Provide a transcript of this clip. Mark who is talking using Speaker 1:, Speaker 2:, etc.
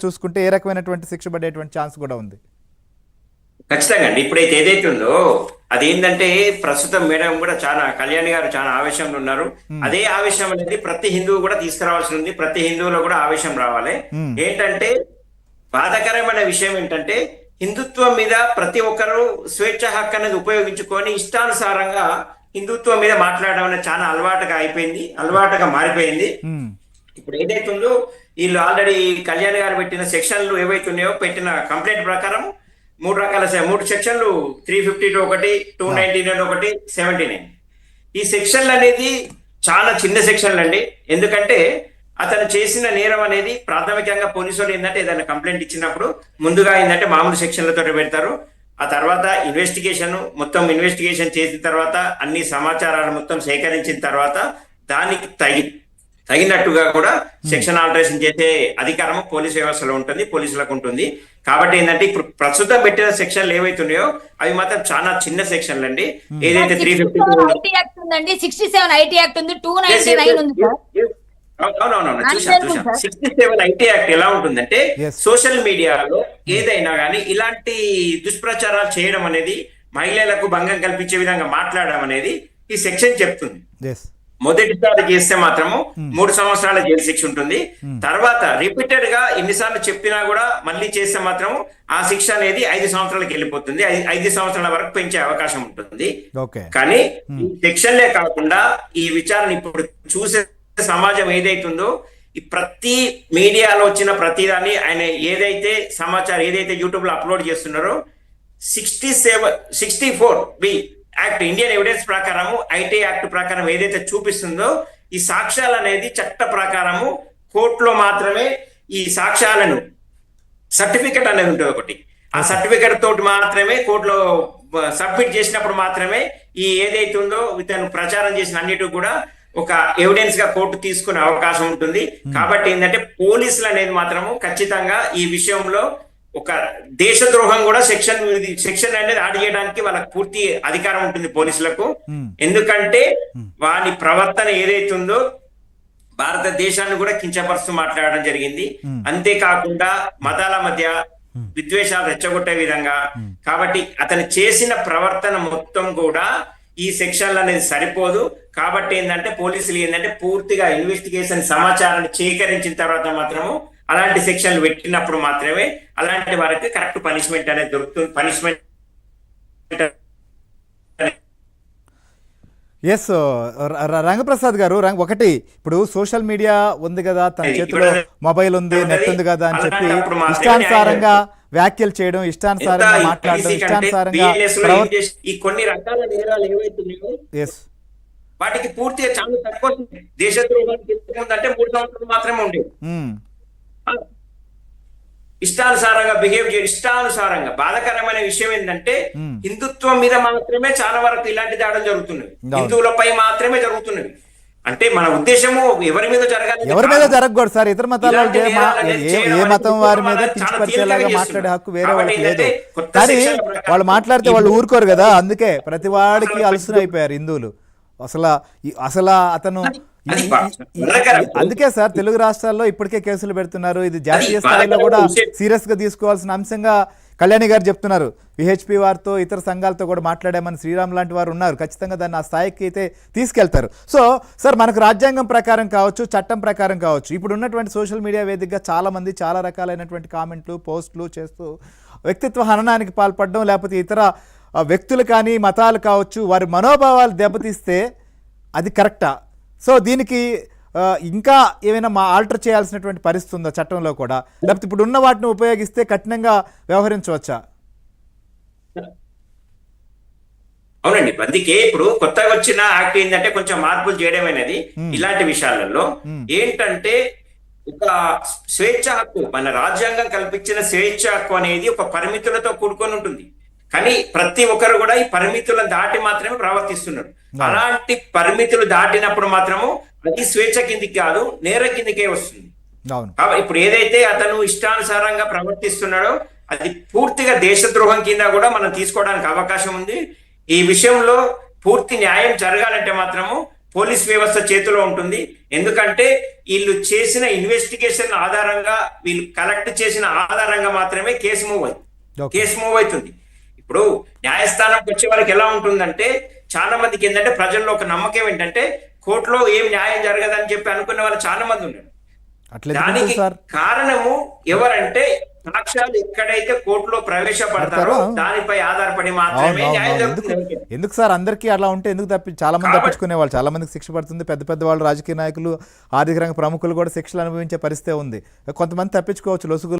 Speaker 1: చూసుకుంటే ఏ రకమైనటువంటి శిక్ష పడేటువంటి ఛాన్స్ కూడా ఉంది?
Speaker 2: ఖచ్చితంగా అండి. ఇప్పుడైతే ఏదైతే ఉందో అదేంటంటే ప్రస్తుతం మేడం కూడా చాలా కళ్యాణి గారు చాలా ఆవేశంలో ఉన్నారు. అదే ఆవేశం అనేది ప్రతి హిందువు కూడా తీసుకురావాల్సి ఉంది. ప్రతి హిందువులో కూడా ఆవేశం రావాలి. ఏంటంటే బాధాకరమైన విషయం ఏంటంటే హిందుత్వం మీద ప్రతి ఒక్కరు స్వేచ్ఛ హక్కు అనేది ఉపయోగించుకొని ఇష్టానుసారంగా హిందుత్వం మీద మాట్లాడడం అనేది చాలా అలవాటుగా మారిపోయింది. ఇప్పుడు ఏదైతే ఉందో వీళ్ళు ఆల్రెడీ కళ్యాణ్ గారు పెట్టిన సెక్షన్లు ఏవైతే ఉన్నాయో పెట్టిన కంప్లైంట్ ప్రకారం మూడు సెక్షన్లు 352 ఒకటి, 299 ఒకటి, 79. ఈ సెక్షన్లు అనేది చాలా చిన్న సెక్షన్లు అండి. ఎందుకంటే అతను చేసిన నేరం అనేది ప్రాథమికంగా పోలీసులు ఏంటంటే ఏదైనా కంప్లైంట్ ఇచ్చినప్పుడు ముందుగా ఏంటంటే మామూలు సెక్షన్లతో పెడతారు. ఆ తర్వాత ఇన్వెస్టిగేషన్ చేసిన తర్వాత అన్ని సమాచారాలు మొత్తం సేకరించిన తర్వాత దానికి తగినట్టుగా కూడా సెక్షన్ ఆల్టరేషన్ చేసే అధికారం పోలీసు వ్యవస్థలో ఉంటుంది, పోలీసులకు ఉంటుంది. కాబట్టి ఏంటంటే ఇప్పుడు ప్రస్తుతం పెట్టిన సెక్షన్లు ఏవైతున్నాయో అవి మాత్రం చాలా చిన్న సెక్షన్లు అండి. ఏదైతే
Speaker 3: 67 ఐటీ యాక్ట్ ఉంది, 299 ఉంది.
Speaker 2: అవునవునవును, చూసాను. 67 ఐటీ యాక్ట్ ఎలా ఉంటుందంటే సోషల్ మీడియాలో ఏదైనా కానీ ఇలాంటి దుష్ప్రచారాలు చేయడం అనేది, మహిళలకు భంగం కల్పించే విధంగా మాట్లాడడం అనేది ఈ సెక్షన్ చెప్తుంది. మొదటిసారి చేస్తే మాత్రము 3 సంవత్సరాల జైలు శిక్ష ఉంటుంది. తర్వాత రిపీటెడ్ గా ఎన్నిసార్లు చెప్పినా కూడా మళ్ళీ చేస్తే మాత్రము ఆ శిక్ష అనేది 5 సంవత్సరాలకు వెళ్ళిపోతుంది. 5 సంవత్సరాల వరకు పెంచే అవకాశం ఉంటుంది. కానీ ఈ సెక్షన్లే కాకుండా ఈ విచారణ ఇప్పుడు చూసే సమాజం ఏదైతుందో ఈ ప్రతి మీడియాలో వచ్చిన ప్రతిదాన్ని ఆయన ఏదైతే సమాచారం ఏదైతే యూట్యూబ్ లో అప్లోడ్ చేస్తున్నారో 64B యాక్ట్, ఇండియన్ ఎవిడెన్స్ ప్రకారము, ఐటీ యాక్ట్ ప్రకారం ఏదైతే చూపిస్తుందో ఈ సాక్ష్యాలు అనేది చట్ట ప్రకారము కోర్టులో మాత్రమే ఈ సాక్ష్యాలను సర్టిఫికెట్ అనేది ఉంటుంది ఒకటి. ఆ సర్టిఫికెట్ తోటి మాత్రమే కోర్టులో సబ్మిట్ చేసినప్పుడు మాత్రమే ఈ ఏదైతే ఉందో ఇతను ప్రచారం చేసిన అన్నిటి కూడా ఒక ఎవిడెన్స్ గా కోర్టు తీసుకునే అవకాశం ఉంటుంది. కాబట్టి ఏంటంటే పోలీసులు అనేది మాత్రము ఖచ్చితంగా ఈ విషయంలో ఒక దేశద్రోహం కూడా సెక్షన్ అనేది యాడ్ చేయడానికి వాళ్ళకి పూర్తి అధికారం ఉంటుంది పోలీసులకు. ఎందుకంటే వాని ప్రవర్తన ఏదైతుందో భారతదేశాన్ని కూడా కించపరుస్తూ మాట్లాడడం జరిగింది. అంతేకాకుండా మతాల మధ్య విద్వేషాలు రెచ్చగొట్టే విధంగా. కాబట్టి అతను చేసిన ప్రవర్తన మొత్తం కూడా ఈ సెక్షన్లు అనేది సరిపోదు. కాబట్టి ఏంటంటే పోలీసులు ఏంటంటే పూర్తిగా ఇన్వెస్టిగేషన్ సమాచారాన్ని సేకరించిన తర్వాత మాత్రము అలాంటి సెక్షన్లు పెట్టినప్పుడు మాత్రమే అలాంటి వారికి కరెక్ట్ పనిష్మెంట్ అనేది దొరుకుతుంది. పనిష్మెంట్
Speaker 1: ఎస్ రంగప్రసాద్ గారు, ఒకటి ఇప్పుడు సోషల్ మీడియా ఉంది కదా, తన చేతిలో మొబైల్ ఉంది, నెట్ ఉంది కదా అని చెప్పి ఇష్టానుసారంగా వ్యాఖ్యలు చేయడం, ఇష్టానుసారంగా మాట్లాడడం, ఇష్టానుసారంగా
Speaker 2: ఈ కొన్ని రకాల నేరాలు ఏవైతున్నాయో వాటికి పూర్తిగా చాలా తక్కువ దేశద్రోహానికి అంటే 3 సంవత్సరాలు మాత్రమే ఉండేవి. ఇష్టానుసారంగా బిహేవ్ చేయడం, ఇష్టానుసారంగా. బాధాకరమైన విషయం ఏంటంటే హిందుత్వం మీద మాత్రమే చాలా వరకు ఇలాంటి దాడులు జరుగుతున్నవి, హిందువులపై మాత్రమే జరుగుతున్నవి. అంటే మన ఉద్దేశము ఎవరి మీద
Speaker 1: జరగకూడదు సార్. ఇతర మతాల ఏ మతం వారి మీద కించపరిచేలాగా మాట్లాడే హక్కు వేరే వాళ్ళకి లేదు. కానీ వాళ్ళు మాట్లాడితే వాళ్ళు ఊరుకోరు కదా, అందుకే ప్రతి వాడికి అలసునైపోయారు హిందువులు. అసలు అతను అందుకే సార్ తెలుగు రాష్ట్రాల్లో ఇప్పటికే కేసులు పెడుతున్నారు. ఇది జాతీయ స్థాయిలో కూడా సీరియస్ గా తీసుకోవాల్సిన అంశంగా కళ్యాణి గారు చెప్తున్నారు. విహెచ్పి వారితో ఇతర సంఘాలతో కూడా మాట్లాడామని శ్రీరామ్ లాంటి వారు ఉన్నారు. ఖచ్చితంగా దాన్ని ఆ స్థాయికి అయితే తీసుకెళ్తారు. సో సార్, మనకు రాజ్యాంగం ప్రకారం కావచ్చు, చట్టం ప్రకారం కావచ్చు, ఇప్పుడు ఉన్నటువంటి సోషల్ మీడియా వేదికగా చాలా మంది చాలా రకాలైనటువంటి కామెంట్లు, పోస్టులు చేస్తూ వ్యక్తిత్వ హననానికి పాల్పడడం, లేకపోతే ఇతర వ్యక్తులు కానీ మతాలు కావచ్చు వారి మనోభావాలు దెబ్బతీస్తే అది కరెక్టా? సో దీనికి ఇంకా ఏమైనా ఆల్టర్ చేయాల్సినటువంటి పరిస్థితి ఉందా చట్టంలో కూడా, లేకపోతే ఇప్పుడు ఉన్న వాటిని ఉపయోగిస్తే కఠినంగా వ్యవహరించవచ్చా?
Speaker 2: అవునండి, అందుకే ఇప్పుడు కొత్తగా వచ్చిన యాక్ట్ ఏంటంటే కొంచెం మార్పులు చేయడం అనేది ఇలాంటి విషయాలలో ఏంటంటే ఒక స్వేచ్ఛ హక్కు, మన రాజ్యాంగం కల్పించిన స్వేచ్ఛ హక్కు అనేది ఒక పరిమితులతో కూడుకొని ఉంటుంది. కానీ ప్రతి ఒక్కరు కూడా ఈ పరిమితులను దాటి మాత్రమే ప్రవర్తిస్తున్నారు. అలాంటి పరిమితులు దాటినప్పుడు మాత్రము అది స్వేచ్ఛ కిందికి కాదు, నేర కిందికే వస్తుంది. కాబట్టి ఇప్పుడు ఏదైతే అతను ఇష్టానుసారంగా ప్రవర్తిస్తున్నాడో అది పూర్తిగా దేశద్రోహం కింద కూడా మనం తీసుకోవడానికి అవకాశం ఉంది. ఈ విషయంలో పూర్తి న్యాయం జరగాలంటే మాత్రము పోలీస్ వ్యవస్థ చేతిలో ఉంటుంది. ఎందుకంటే వీళ్ళు చేసిన ఇన్వెస్టిగేషన్ ఆధారంగా, వీళ్ళు కలెక్ట్ చేసిన ఆధారంగా మాత్రమే కేసు మూవ్ అవుతుంది. ఇప్పుడు న్యాయస్థానంకి వచ్చే వాళ్ళకి ఎలా ఉంటుందంటే, చాలా మందికి ఏంటంటే ప్రజల్లో ఒక నమ్మకం ఏంటంటే కోర్టులో ఏం న్యాయం జరగదని చెప్పి అనుకునే వాళ్ళు చాలా మంది ఉన్నారు. దానికి కారణము ఎవరంటే సాక్ష్యాలు ఎక్కడైతే కోర్టులో ప్రవేశపడతారో దానిపై ఆధారపడి మాత్రమే న్యాయం జరుగుతుంది.
Speaker 1: ఎందుకు సార్ అందరికీ అలా ఉంటే ఎందుకు చాలా మంది తప్పించుకునే వాళ్ళు, చాలా మందికి శిక్ష పడుతుంది. పెద్ద పెద్ద వాళ్ళు, రాజకీయ నాయకులు, ఆర్థిక రంగ ప్రముఖులు కూడా శిక్షలు అనుభవించే పరిస్థితి ఉంది. కొంతమంది తప్పించుకోవచ్చు లొసుగు